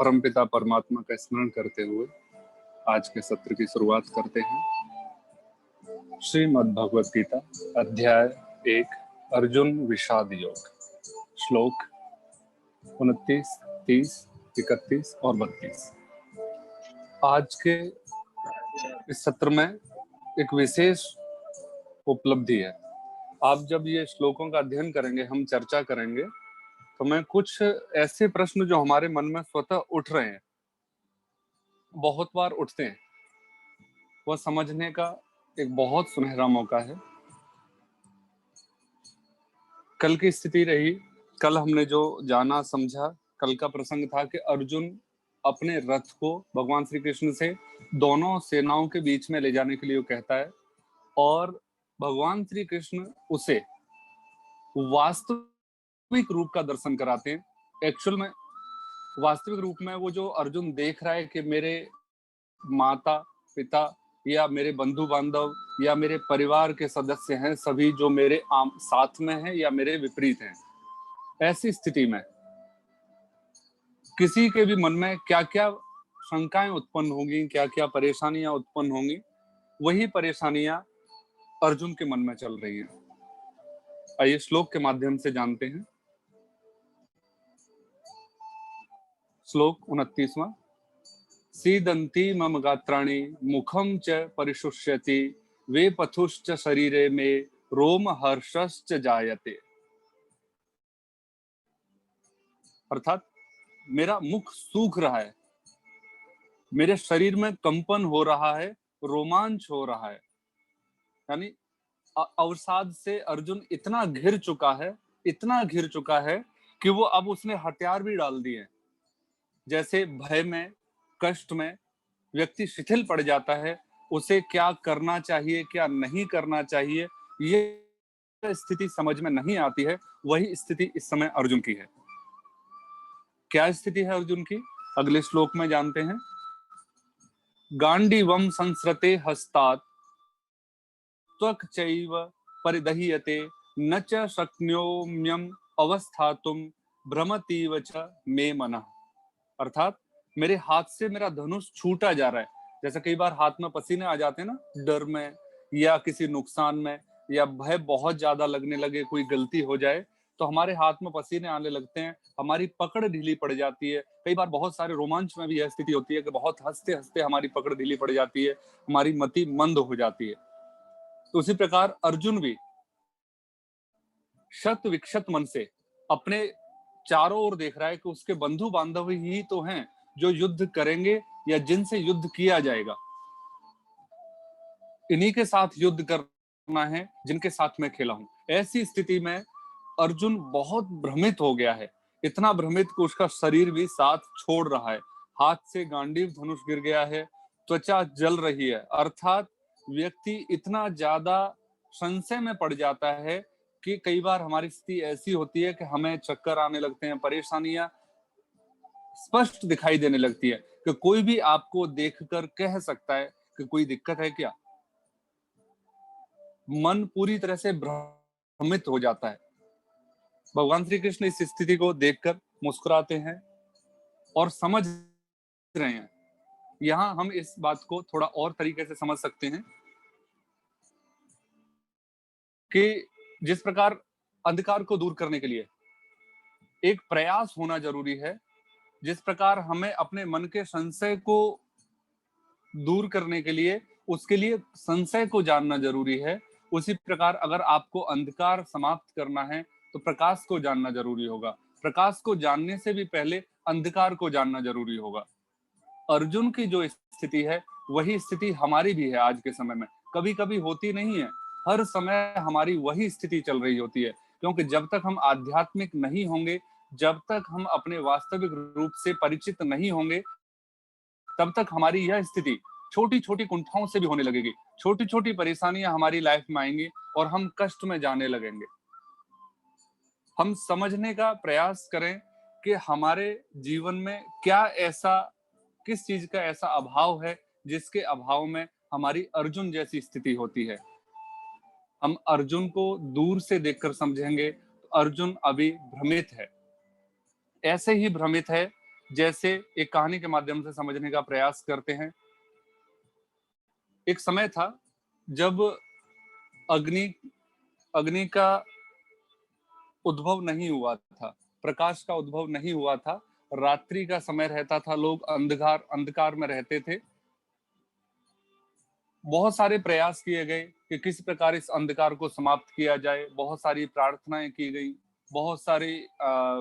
परमपिता परमात्मा का स्मरण करते हुए आज के सत्र की शुरुआत करते हैं। श्रीमद् भगवत गीता अध्याय 1 अर्जुन विषाद योग, श्लोक 29, 30, 31 और 32। आज के इस सत्र में एक विशेष उपलब्धि है। आप जब ये श्लोकों का अध्ययन करेंगे, हम चर्चा करेंगे, तो मैं कुछ ऐसे प्रश्न जो हमारे मन में स्वतः उठ रहे हैं, बहुत बार उठते हैं, वह समझने का एक बहुत सुनहरा मौका है। कल की स्थिति रही, कल हमने जो जाना समझा, कल का प्रसंग था कि अर्जुन अपने रथ को भगवान श्री कृष्ण से दोनों सेनाओं के बीच में ले जाने के लिए कहता है और भगवान श्री कृष्ण उसे वास्तविक रूप का दर्शन कराते हैं। एक्चुअल में वास्तविक रूप में वो जो अर्जुन देख रहा है कि मेरे माता पिता या मेरे बंधु बांधव या मेरे परिवार के सदस्य हैं, सभी जो मेरे साथ में हैं या मेरे विपरीत हैं, ऐसी स्थिति में किसी के भी मन में क्या क्या शंकाएं उत्पन्न होंगी, क्या क्या परेशानियां उत्पन्न होंगी, वही परेशानियां अर्जुन के मन में चल रही हैं। आइए श्लोक के माध्यम से जानते हैं। श्लोक 29वां। सीदंती मम गात्राणि मुखम च परिशुष्यति वे पथुश्च शरीरे में रोम हर्षश्च जायते। अर्थात मेरा मुख सूख रहा है, मेरे शरीर में कंपन हो रहा है, रोमांच हो रहा है। यानी अवसाद से अर्जुन इतना घिर चुका है, इतना घिर चुका है कि वो अब उसने हथियार भी डाल दिए। जैसे भय में, कष्ट में व्यक्ति शिथिल पड़ जाता है, उसे क्या करना चाहिए, क्या नहीं करना चाहिए, ये स्थिति समझ में नहीं आती है। वही स्थिति इस समय अर्जुन की है। क्या स्थिति है अर्जुन की, अगले श्लोक में जानते हैं। गांडीवम संसृते हस्तात् त्वक् चैव परिदह्यते न च शक्नोम्यम अवस्थातुम भ्रमतीव च मे मनः। अर्थात मेरे हाथ से मेरा धनुष छूटा जा रहा है। जैसे कई बार हाथ में पसीने आ जाते हैं ना, डर में या किसी नुकसान में या भय बहुत ज्यादा लगने लगे, कोई गलती हो जाए तो हमारे हाथ में पसीने आने लगते हैं, हमारी पकड़ ढीली पड़ जाती है। कई बार बहुत सारे रोमांच में भी यह स्थिति होती है कि बहुत हंसते हंसते हमारी पकड़ ढीली पड़ जाती है, हमारी मति मंद हो जाती है। तो उसी प्रकार अर्जुन भी शत विक्षत मन से अपने चारों ओर देख रहा है कि उसके बंधु बांधव ही तो हैं जो युद्ध करेंगे या जिनसे युद्ध किया जाएगा। इन्हीं के साथ युद्ध करना है जिनके साथ मैं खेला हूं। ऐसी स्थिति में अर्जुन बहुत भ्रमित हो गया है, इतना भ्रमित कि उसका शरीर भी साथ छोड़ रहा है। हाथ से गांडीव धनुष गिर गया है, त्वचा जल रही है। अर्थात व्यक्ति इतना ज्यादा संशय में पड़ जाता है कि कई बार हमारी स्थिति ऐसी होती है कि हमें चक्कर आने लगते हैं, परेशानियां स्पष्ट दिखाई देने लगती है कि कोई भी आपको देखकर कह सकता है कि कोई दिक्कत है क्या। मन पूरी तरह से भ्रमित हो जाता है। भगवान श्री कृष्ण इस स्थिति को देखकर मुस्कुराते हैं और समझ रहे हैं। यहां हम इस बात को थोड़ा और तरीके से समझ सकते हैं कि जिस प्रकार अंधकार को दूर करने के लिए एक प्रयास होना जरूरी है, जिस प्रकार हमें अपने मन के संशय को दूर करने के लिए उसके लिए संशय को जानना जरूरी है, उसी प्रकार अगर आपको अंधकार समाप्त करना है तो प्रकाश को जानना जरूरी होगा। प्रकाश को जानने से भी पहले अंधकार को जानना जरूरी होगा। अर्जुन की जो स्थिति है वही स्थिति हमारी भी है आज के समय में। कभी कभी होती नहीं है, हर समय हमारी वही स्थिति चल रही होती है, क्योंकि जब तक हम आध्यात्मिक नहीं होंगे, जब तक हम अपने वास्तविक रूप से परिचित नहीं होंगे, तब तक हमारी यह स्थिति छोटी छोटी कुंठाओं से भी होने लगेगी। छोटी छोटी परेशानियां हमारी लाइफ में आएंगी और हम कष्ट में जाने लगेंगे। हम समझने का प्रयास करें कि हमारे जीवन में क्या ऐसा, किस चीज का ऐसा अभाव है जिसके अभाव में हमारी अर्जुन जैसी स्थिति होती है। हम अर्जुन को दूर से देखकर समझेंगे तो अर्जुन अभी भ्रमित है। ऐसे ही भ्रमित है जैसे एक कहानी के माध्यम से समझने का प्रयास करते हैं। एक समय था जब अग्नि अग्नि का उद्भव नहीं हुआ था, प्रकाश का उद्भव नहीं हुआ था, रात्रि का समय रहता था, लोग अंधकार में रहते थे। बहुत सारे प्रयास किए गए कि किस प्रकार इस अंधकार को समाप्त किया जाए, बहुत सारी प्रार्थनाएँ की गई, बहुत सारे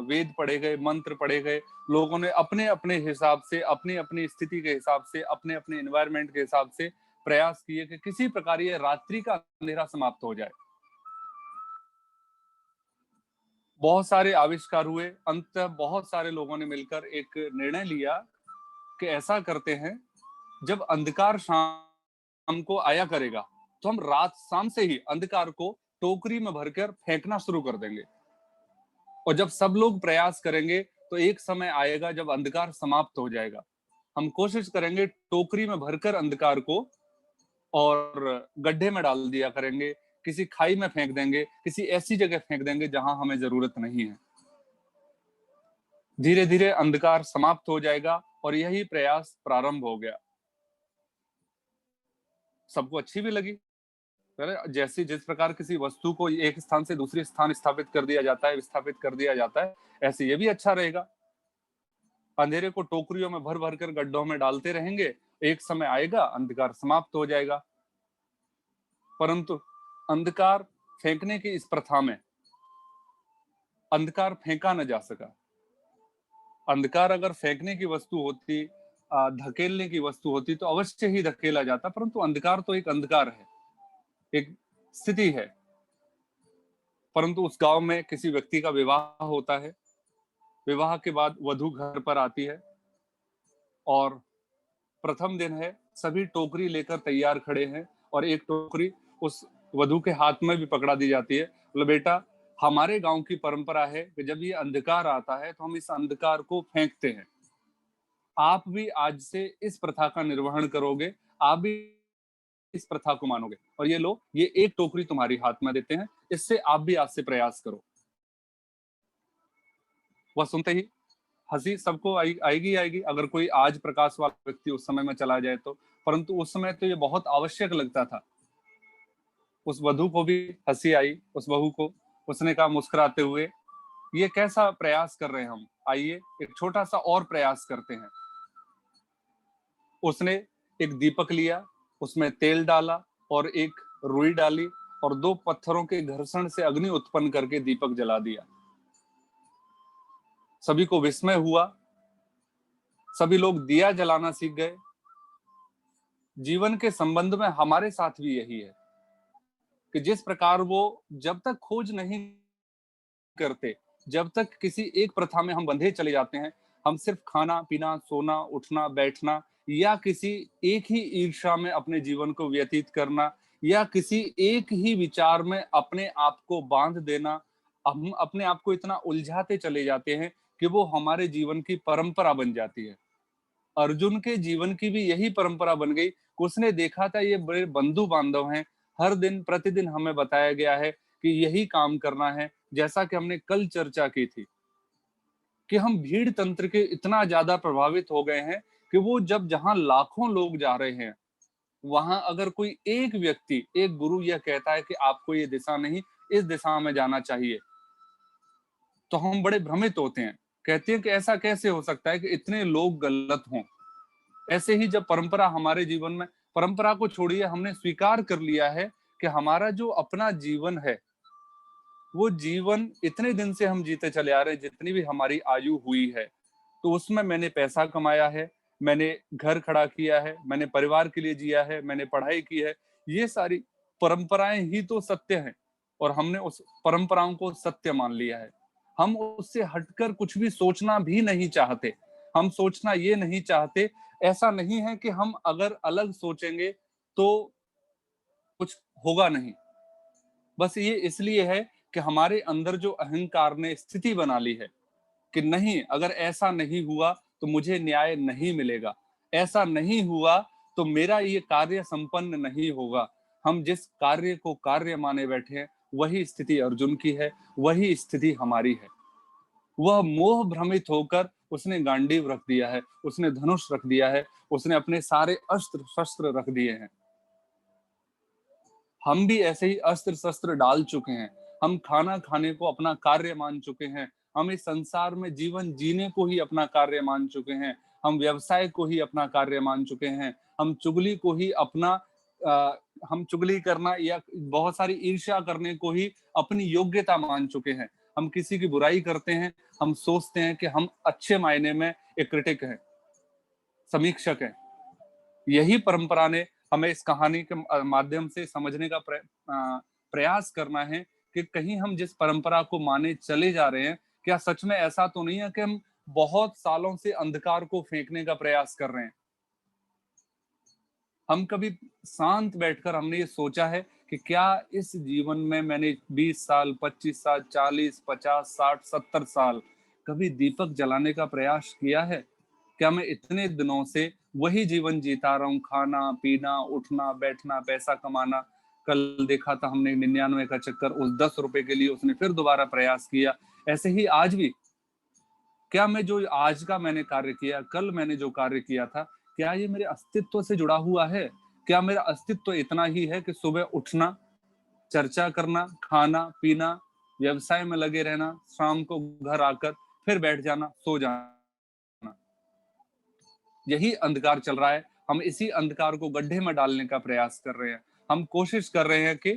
वेद पढ़े गए, मंत्र पढ़े गए। लोगों ने अपने-अपने हिसाब से, अपनी-अपनी स्थिति के हिसाब से, अपने-अपने एनवायरनमेंट के हिसाब से प्रयास किए कि किसी प्रकार ये रात्रि का अंधेरा समाप्त हो जाए। बहुत सारे आविष्कार हुए, अंततः बहुत सारे लोगों ने मिलकर एक निर्णय लिया कि ऐसा करते हैं, जब अंधकार शाम को आया करेगा, तो हम रात शाम से ही अंधकार को टोकरी में भरकर फेंकना शुरू कर देंगे। और जब सब लोग प्रयास करेंगे, तो एक समय आएगा जब अंधकार समाप्त हो जाएगा। हम कोशिश करेंगे टोकरी में भरकर अंधकार को और गड्ढे में डाल दिया करेंगे, किसी खाई में फेंक देंगे, किसी ऐसी जगह फेंक देंगे जहां हमें जरूरत नहीं है। धीरे-धीरे अंधकार समाप्त हो जाएगा और यही प्रयास प्रारंभ हो गया। सबको अच्छी भी लगी। अरे! जैसे जिस प्रकार किसी वस्तु को एक स्थान से दूसरे स्थान स्थापित कर दिया जाता है, विस्थापित कर दिया जाता है, ऐसे ये भी अच्छा रहेगा। अंधेरे को टोकरियों में भर-भर कर गड्ढों में डालते रहेंगे, एक समय आएगा अंधकार समाप्त हो जाएगा। परंतु अंधकार फेंकने की इस प्रथा में अंधकार फेंका न जा सका। अंधकार अगर फेंकने की वस्तु होती, धकेलने की वस्तु होती तो अवश्य ही धकेला जाता, परंतु अंधकार तो एक अंधकार है, एक स्थिति है। परंतु उस गाँव में किसी व्यक्ति का विवाह होता है, विवाह के बाद वधू घर पर आती है और प्रथम दिन है, सभी टोकरी लेकर तैयार खड़े हैं और एक टोकरी उस वधू के हाथ में भी पकड़ा दी जाती है। बोले बेटा, हमारे गाँव की परंपरा है कि जब ये अंधकार आता है, तो हम इस अंधकार को फेंकते हैं। आप भी आज से इस प्रथा का निर्वहन करोगे, आप भी इस प्रथा को मानोगे और ये लो, ये एक टोकरी तुम्हारी हाथ में देते हैं, इससे आप भी आज से प्रयास करो। वह सुनते ही हँसी सबको आएगी आएगी, अगर कोई आज प्रकाश वाला व्यक्ति उस समय में चला जाए तो। परंतु उस समय तो ये बहुत आवश्यक लगता था। उस वधू को भी हँसी आई, उस बहू को। उसने कहा मुस्कुराते हुए, "ये कैसा प्रयास कर रहे हैं हम? आइए, एक छोटा-सा और प्रयास करते हैं।" उसने एक दीपक लिया, उसमें तेल डाला और एक रुई डाली और 2 पत्थरों के घर्षण से अग्नि उत्पन्न करके दीपक जला दिया। सभी को विस्मय हुआ, सभी लोग दिया जलाना सीख गए। जीवन के संबंध में हमारे साथ भी यही है कि जिस प्रकार वो जब तक खोज नहीं करते, जब तक किसी एक प्रथा में हम बंधे चले जाते हैं, हम सिर्फ खाना-पीना, सोना, उठना, बैठना या किसी एक ही ईर्ष्या में अपने जीवन को व्यतीत करना या किसी एक ही विचार में अपने आप को बाँध देना, हम अपने आप को इतना उलझाते चले जाते हैं कि वो हमारे जीवन की परंपरा बन जाती है। अर्जुन के जीवन की भी यही परंपरा बन गई कि उसने देखा था ये बड़े बंधु-बांधव हैं, हर दिन प्रतिदिन हमें बताया गया है कि यही काम करना है, जैसा कि हमने कल चर्चा की थी, कि हम भीड़ तंत्र के इतना ज़्यादा प्रभावित हो गए हैं कि वो जब जहाँ लाखों लोग जा रहे हैं, वहाँ अगर कोई एक व्यक्ति, एक गुरु यह कहता है कि आपको ये दिशा नहीं, इस दिशा में जाना चाहिए, तो हम बड़े भ्रमित होते हैं। कहते हैं कि ऐसा कैसे हो सकता है कि इतने लोग गलत हों? ऐसे ही जब परंपरा हमारे जीवन में, परंपरा को छोड़िए, हमने स्वीकार कर लिया है कि हमारा जो अपना जीवन है, वो जीवन इतने दिन से हम जीते चले आ रहे हैं, जितनी भी हमारी आयु हुई है, तो उसमें मैंने पैसा कमाया है, मैंने घर खड़ा किया है, मैंने परिवार के लिए जिया है, मैंने पढ़ाई की है। ये सारी परंपराएं ही तो सत्य हैं और हमने उस परंपराओं को सत्य मान लिया है। हम उससे हटकर कुछ भी सोचना भी नहीं चाहते। हम सोचना ये नहीं चाहते, ऐसा नहीं है कि हम अगर अलग सोचेंगे तो कुछ होगा नहीं। बस ये इसलिए है कि हमारे अंदर जो अहंकार ने स्थिति बना ली है कि नहीं, अगर ऐसा नहीं हुआ तो मुझे न्याय नहीं मिलेगा, ऐसा नहीं हुआ तो मेरा ये कार्य संपन्न नहीं होगा। हम जिस कार्य को कार्य माने बैठे हैं, वही स्थिति अर्जुन की है, वही स्थिति हमारी है। वह मोह भ्रमित होकर उसने गांडीव रख दिया है, उसने धनुष रख दिया है, उसने अपने सारे अस्त्र शस्त्र रख दिए हैं। हम भी ऐसे ही अस्त्र शस्त्र डाल चुके हैं। हम खाना खाने को अपना कार्य मान चुके हैं। हम इस संसार में जीवन जीने को ही अपना कार्य मान चुके हैं। हम व्यवसाय को ही अपना कार्य मान चुके हैं। हम चुगली को ही अपना हम चुगली करना या बहुत सारी ईर्ष्या करने को ही अपनी योग्यता मान चुके हैं। हम किसी की बुराई करते हैं, हम सोचते हैं कि हम अच्छे मायने में एक क्रिटिक हैं, समीक्षक हैं। यही परंपरा ने हमें इस कहानी के माध्यम से समझने का प्रयास करना है कि कहीं हम जिस परंपरा को माने चले जा रहे हैं, क्या सच में ऐसा तो नहीं है कि हम बहुत सालों से अंधकार को फेंकने का प्रयास कर रहे हैं। हम कभी शांत बैठकर हमने ये सोचा है कि क्या इस जीवन में मैंने 20 साल, 25 साल, 40, 50, 60, 70 साल कभी दीपक जलाने का प्रयास किया है? क्या मैं इतने दिनों से वही जीवन जीता रहा हूँ, खाना, पीना, उठना, बैठना, पैसा कमाना। कल देखा था हमने 99 का चक्कर, उस 10 रुपए के लिए उसने फिर दोबारा प्रयास किया। ऐसे ही आज भी क्या मैं जो आज का मैंने कार्य किया, कल मैंने जो कार्य किया था, क्या ये मेरे अस्तित्व से जुड़ा हुआ है? क्या मेरा अस्तित्व इतना ही है कि सुबह उठना, चर्चा करना, खाना-पीना, व्यवसाय में लगे रहना, शाम को घर आकर फिर बैठ जाना, सो जाना। यही अंधकार चल रहा है। हम इसी अंधकार को गड्ढे में डालने का प्रयास कर रहे हैं। हम कोशिश कर रहे हैं कि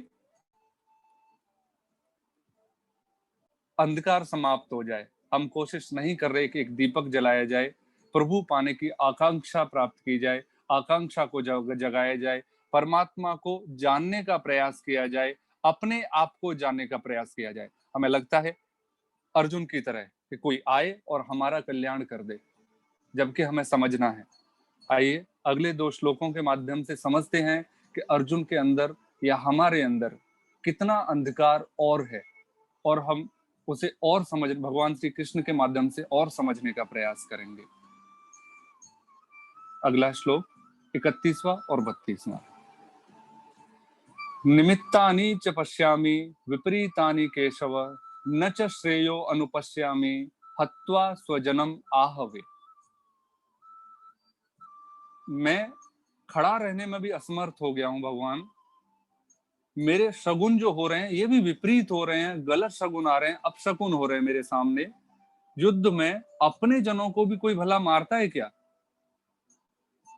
अंधकार समाप्त हो जाए। हम कोशिश नहीं कर रहे कि एक दीपक जलाया जाए, प्रभु पाने की आकांक्षा प्राप्त की जाए, आकांक्षा को जगाया जाए, परमात्मा को जानने का प्रयास किया जाए, अपने आप को जानने का प्रयास किया जाए। हमें लगता है अर्जुन की तरह कि कोई आए और हमारा कल्याण कर दे, जबकि हमें समझना है। आइए अगले 2 श्लोकों के माध्यम से समझते हैं कि अर्जुन के अंदर या हमारे अंदर कितना अंधकार और है, और हम उसे और समझ भगवान श्री कृष्ण के माध्यम से और समझने का प्रयास करेंगे। अगला श्लोक 31वां और 32वां। निमित्तानि च पश्यामि विपरीतानि केशव, न च श्रेयो अनुपश्यामि हत्वा स्वजनम आहवे। मैं खड़ा रहने में भी असमर्थ हो गया हूं भगवान। मेरे शगुन जो हो रहे हैं ये भी विपरीत हो रहे हैं, गलत शगुन आ रहे हैं, अपशकुन हो रहे हैं मेरे सामने। युद्ध में अपने जनों को भी कोई भला मारता है क्या?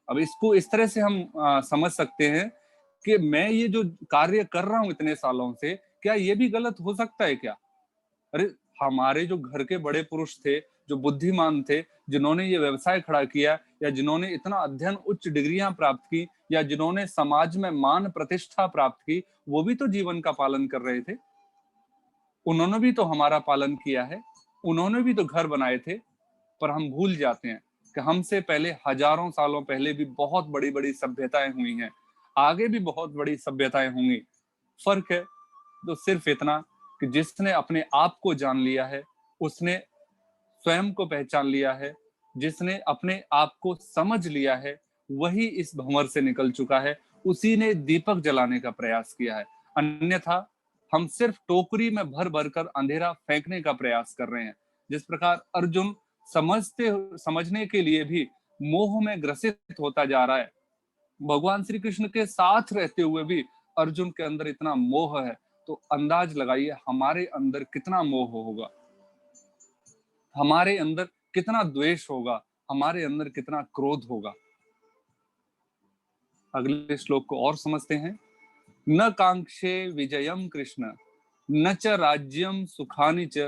अब इसको इस तरह से हम समझ सकते हैं कि मैं ये जो कार्य कर रहा हूं इतने सालों से, क्या ये भी गलत हो सकता है क्या? अरे हमारे जो घर के बड़े पुरुष थे, जो बुद्धिमान थे, जिन्होंने ये व्यवसाय खड़ा किया या जिन्होंने इतना अध्ययन, उच्च डिग्रियां प्राप्त की या जिन्होंने समाज में मान प्रतिष्ठा प्राप्त की, वो भी तो जीवन का पालन कर रहे थे। उन्होंने भी तो हमारा पालन किया है, उन्होंने भी तो घर बनाए थे। पर हम भूल जाते हैं कि हमसे पहले हजारों सालों पहले भी बहुत बड़ी-बड़ी सभ्यताएं हुई हैं, आगे भी बहुत बड़ी सभ्यताएं होंगी। फर्क है तो सिर्फ इतना कि जिसने अपने आप को जान लिया है, उसने स्वयं को पहचान लिया है, जिसने अपने आप को समझ लिया है, वही इस भंवर से निकल चुका है, उसी ने दीपक जलाने का प्रयास किया है। अन्यथा हम सिर्फ टोकरी में भर-भर कर अंधेरा फेंकने का प्रयास कर रहे हैं। जिस प्रकार अर्जुन समझने के लिए भी मोह में ग्रसित होता जा रहा है, भगवान श्री कृष्ण के साथ रहते हुए भी अर्जुन के अंदर इतना मोह है, तो अंदाज लगाइए हमारे अंदर कितना मोह होगा, हमारे अंदर कितना द्वेष होगा, हमारे अंदर कितना क्रोध होगा। अगले श्लोक को और समझते हैं। न कांक्षे विजयम कृष्ण, न च राज्यम सुखानि च,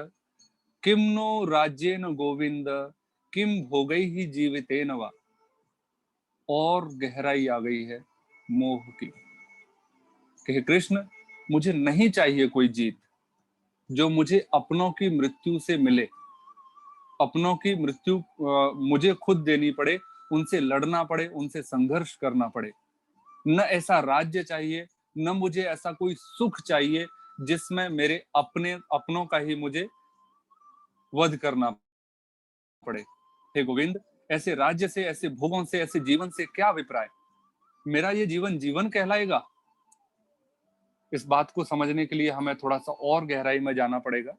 किम नो राज्येन गोविंद, किम भोगैहि जीवितेन वा। और गहराई आ गई है मोह की कि कृष्ण, मुझे नहीं चाहिए कोई जीत जो मुझे अपनों की मृत्यु से मिले, अपनों की मृत्यु मुझे खुद देनी पड़े, उनसे लड़ना पड़े, उनसे संघर्ष करना पड़े। न ऐसा राज्य चाहिए, न मुझे ऐसा कोई सुख चाहिए जिसमें मेरे अपनों का ही मुझे वध करना पड़े। हे गोविंद, ऐसे राज्य से, ऐसे भोगों से, ऐसे जीवन से क्या अभिप्राय? मेरा ये जीवन जीवन कहलाएगा? इस बात को समझने के लिए हमें थोड़ा-सा और गहराई में जाना पड़ेगा।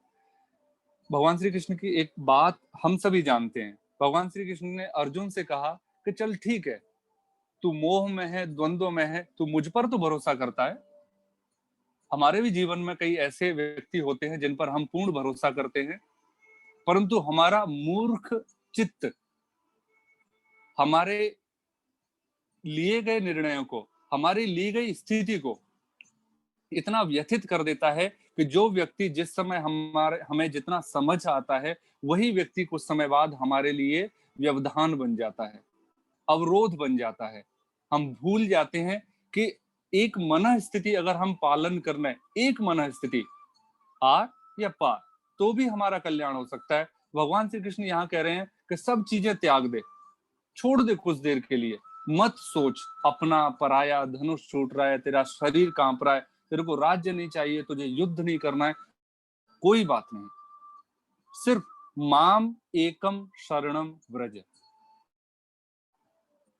भगवान श्री कृष्ण की एक बात हम सभी जानते हैं भगवान श्री कृष्ण ने अर्जुन से कहा कि चल ठीक है, तू मोह में है, द्वंद्व में है, तू मुझ पर तो भरोसा करता है। हमारे भी जीवन में कई ऐसे व्यक्ति होते हैं जिन पर हम पूर्ण भरोसा करते हैं, परंतु हमारा मूर्ख चित्त हमारे लिए गए निर्णयों को, हमारी ली गई स्थिति को इतना व्यथित कर देता है कि जो व्यक्ति जिस समय हमें जितना समझ आता है, वही व्यक्ति कुछ समय बाद हमारे लिए व्यवधान बन जाता है, अवरोध बन जाता है। हम भूल जाते हैं कि एक मन स्थिति अगर हम पालन करना है, एक मन स्थिति आर या पार, तो भी हमारा कल्याण हो सकता है। भगवान श्री कृष्ण यहाँ कह रहे हैं कि सब चीजें त्याग दे, छोड़ दे कुछ देर के लिए, मत सोच अपना पराया, धनुष छूट रहा है, तेरा शरीर कांप रहा है, तेरे को राज्य नहीं चाहिए, तुझे युद्ध नहीं करना है, कोई बात नहीं, सिर्फ माम एकम शरणम व्रज,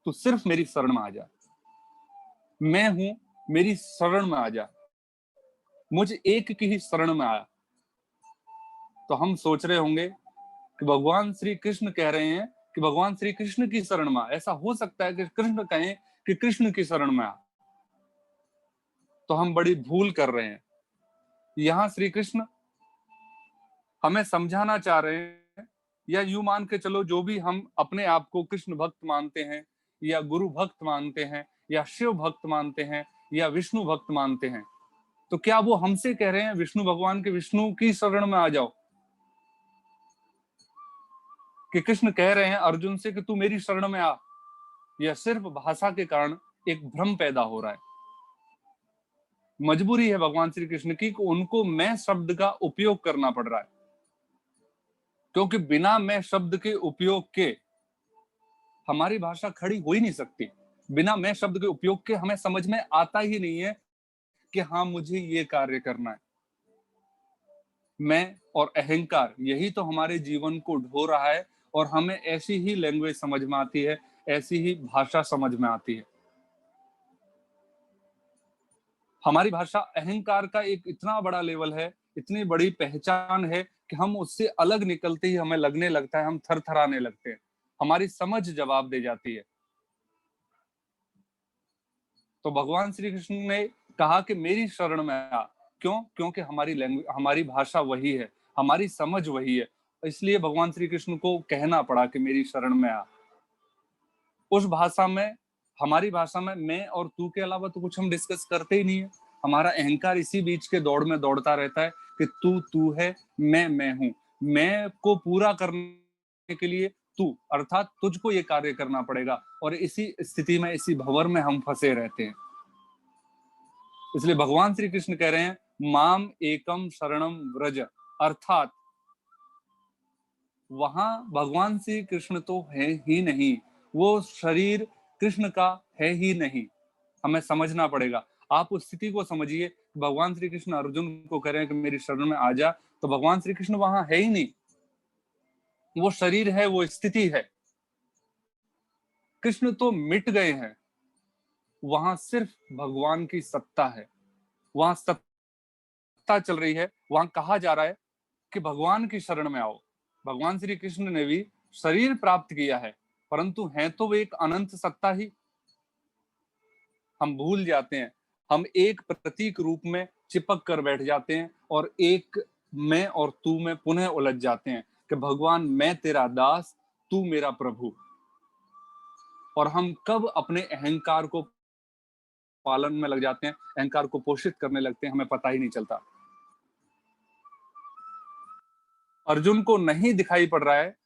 तू सिर्फ मेरी शरण में आ जा, मैं हूं, मेरी शरण में आ जा, मुझ एक की ही शरण में आया। तो हम सोच रहे होंगे कि भगवान श्री कृष्ण कह रहे हैं कि भगवान श्री कृष्ण की शरण में आ। ऐसा हो सकता है कि कृष्ण कहें कि कृष्ण की शरण में आ, तो हम बड़ी भूल कर रहे हैं। यहां श्री कृष्ण हमें समझाना चाह रहे हैं, या यूं मान के चलो जो भी हम अपने आप को कृष्ण भक्त मानते हैं, या गुरु भक्त मानते हैं, या शिव भक्त मानते हैं, या विष्णु भक्त मानते हैं, तो क्या वो हमसे कह रहे हैं विष्णु भगवान के विष्णु की शरण में आ जाओ? कि कृष्ण कह रहे हैं अर्जुन से कि तू मेरी शरण में आ, या सिर्फ भाषा के कारण एक भ्रम पैदा हो रहा है? मजबूरी है भगवान श्री कृष्ण की कि उनको मैं शब्द का उपयोग करना पड़ रहा है, क्योंकि बिना मैं शब्द के उपयोग के हमारी भाषा खड़ी हो ही नहीं सकती। बिना मैं शब्द के उपयोग के हमें समझ में आता ही नहीं है कि हाँ मुझे ये कार्य करना है। मैं और अहंकार यही तो हमारे जीवन को ढो रहा है, और हमें ऐसी ही लैंग्वेज समझ में आती है, ऐसी ही भाषा समझ में आती है। हमारी भाषा अहंकार का एक इतना बड़ा लेवल है, इतनी बड़ी पहचान है कि हम उससे अलग निकलते ही हमें लगने लगता है, हम थरथराने लगते हैं, हमारी समझ जवाब दे जाती है। तो भगवान श्री कृष्ण ने कहा कि मेरी शरण में आ, क्यों? क्योंकि हमारी लैंग्वेज, हमारी भाषा वही है, हमारी समझ वही है, इसलिए भगवान श्री कृष्ण को कहना पड़ा कि मेरी शरण में आ। उस भाषा में, हमारी भाषा में मैं और तू के अलावा तो कुछ हम डिस्कस करते ही नहीं है। हमारा अहंकार इसी बीच के दौड़ में दौड़ता रहता है कि तू है, मैं हूं। मैं को पूरा करने के लिए तू, अर्थात तुझको ये कार्य करना पड़ेगा, और इसी स्थिति में, इसी भंवर में हम फंसे रहते हैं। इसलिए भगवान श्री कृष्ण कह रहे हैं माम एकम शरणम व्रज, अर्थात वहां भगवान श्री कृष्ण तो है ही नहीं, वो शरीर कृष्ण का है ही नहीं। हमें समझना पड़ेगा। आप उस स्थिति को समझिए, भगवान श्री कृष्ण अर्जुन को कह रहे हैं कि मेरी शरण में आ जा, तो भगवान श्री कृष्ण वहां है ही नहीं, वो शरीर है, वो स्थिति है। कृष्ण तो मिट गए हैं, वहां सिर्फ भगवान की सत्ता है, वहां सत्ता चल रही है। वहां कहा जा रहा है कि भगवान की शरण में आओ। भगवान श्री कृष्ण ने भी शरीर प्राप्त किया है, परंतु है तो वे एक अनंत सत्ता ही। हम भूल जाते हैं, हम एक प्रतीक रूप में चिपक कर बैठ जाते हैं, और एक मैं और तू में पुनः उलझ जाते हैं कि भगवान मैं तेरा दास, तू मेरा प्रभु। और हम कब अपने अहंकार को पालन में लग जाते हैं, अहंकार को पोषित करने लगते हैं, हमें पता ही नहीं चलता। अर्जुन को नहीं दिखाई पड़ रहा है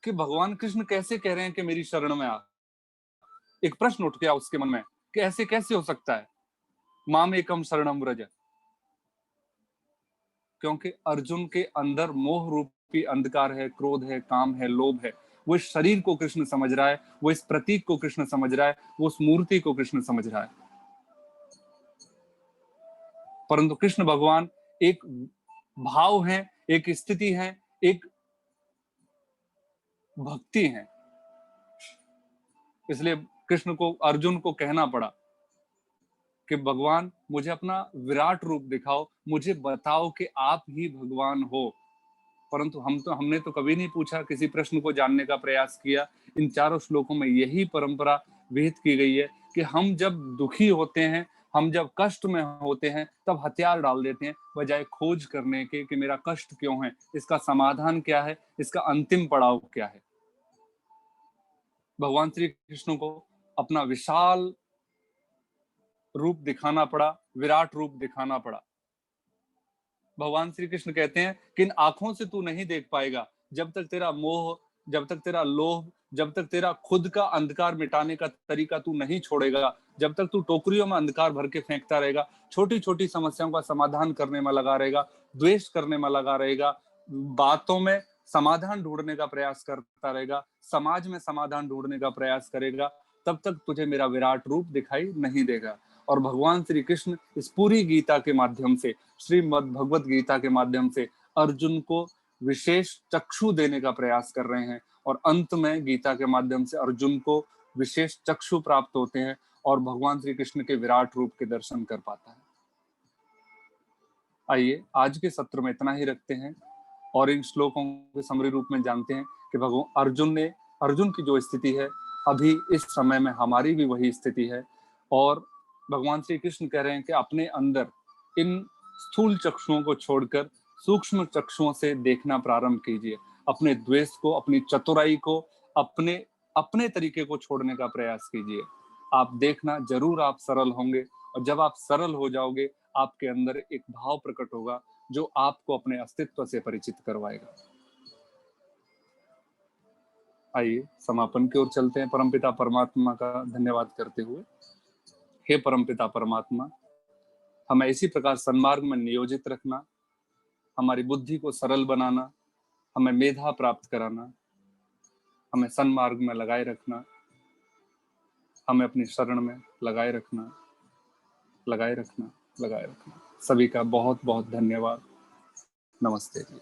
कि भगवान कृष्ण कैसे कह रहे हैं कि मेरी शरण में आ। एक प्रश्न उठ गया उसके मन में कि ऐसे कैसे हो सकता है, माम एकम शरणम व्रज। क्योंकि अर्जुन के अंदर मोह रूपी अंधकार है, क्रोध है, काम है, लोभ है। वो इस शरीर को कृष्ण समझ रहा है, वो इस प्रतीक को कृष्ण समझ रहा है, वो उस मूर्ति को कृष्ण समझ रहा है। परंतु कृष्ण भगवान एक भाव है, एक स्थिति है, एक भक्ति है। इसलिए कृष्ण को, अर्जुन को कहना पड़ा कि भगवान मुझे अपना विराट रूप दिखाओ, मुझे बताओ कि आप ही भगवान हो। परंतु हमने तो कभी नहीं पूछा, किसी प्रश्न को जानने का प्रयास किया। इन चारों श्लोकों में यही परंपरा विहित की गई है कि हम जब दुखी होते हैं, हम जब कष्ट में होते हैं, तब हथियार डाल देते हैं, बजाय खोज करने के कि मेरा कष्ट क्यों है, इसका समाधान क्या है, इसका अंतिम पड़ाव क्या है। भगवान श्री कृष्ण को अपना विशाल रूप दिखाना पड़ा, विराट रूप दिखाना पड़ा। भगवान श्री कृष्ण कहते हैं कि इन आंखों से तू नहीं देख पाएगा जब तक तेरा मोह, जब तक तेरा लोभ, जब तक तेरा खुद का अंधकार मिटाने का तरीका तू नहीं छोड़ेगा, जब तक तू टोकरियों में अंधकार भर के फेंकता रहेगा, छोटी छोटी समस्याओं का समाधान करने में लगा रहेगा, द्वेष करने में लगा रहेगा, बातों में समाधान ढूंढने का प्रयास करता रहेगा, समाज में समाधान ढूंढने का प्रयास करेगा, तब तक तुझे मेरा विराट रूप दिखाई नहीं देगा। और भगवान श्री कृष्ण इस पूरी गीता के माध्यम से, श्रीमद् भगवत गीता के माध्यम से अर्जुन को विशेष चक्षु देने का प्रयास कर रहे हैं, और अंत में गीता के माध्यम से अर्जुन को विशेष चक्षु प्राप्त होते हैं और भगवान श्री कृष्ण के विराट रूप के दर्शन कर पाता है। आइए आज के सत्र में इतना ही रखते हैं और इन श्लोकों के समरी रूप में जानते हैं कि भगवान अर्जुन की जो स्थिति है अभी इस समय में हमारी भी वही स्थिति है, और भगवान श्री कृष्ण कह रहे हैं कि अपने अंदर इन स्थूल चक्षुओं को छोड़कर सूक्ष्म चक्षुओं से देखना प्रारंभ कीजिए, अपने द्वेष को, अपनी चतुराई को, अपने अपने तरीके को छोड़ने का प्रयास कीजिए। आप देखना जरूर आप सरल होंगे, और जब आप सरल हो जाओगे आपके अंदर एक भाव प्रकट होगा जो आपको अपने अस्तित्व से परिचित करवाएगा। आइए समापन की ओर चलते हैं परमपिता परमात्मा का धन्यवाद करते हुए। हे परमपिता परमात्मा, हमें इसी प्रकार सन्मार्ग में नियोजित रखना, हमारी बुद्धि को सरल बनाना, हमें मेधा प्राप्त कराना, हमें सन्मार्ग में लगाए रखना, हमें अपनी शरण में लगाए रखना, लगाए रखना, लगाए रखना। सभी का बहुत बहुत धन्यवाद। नमस्ते जी।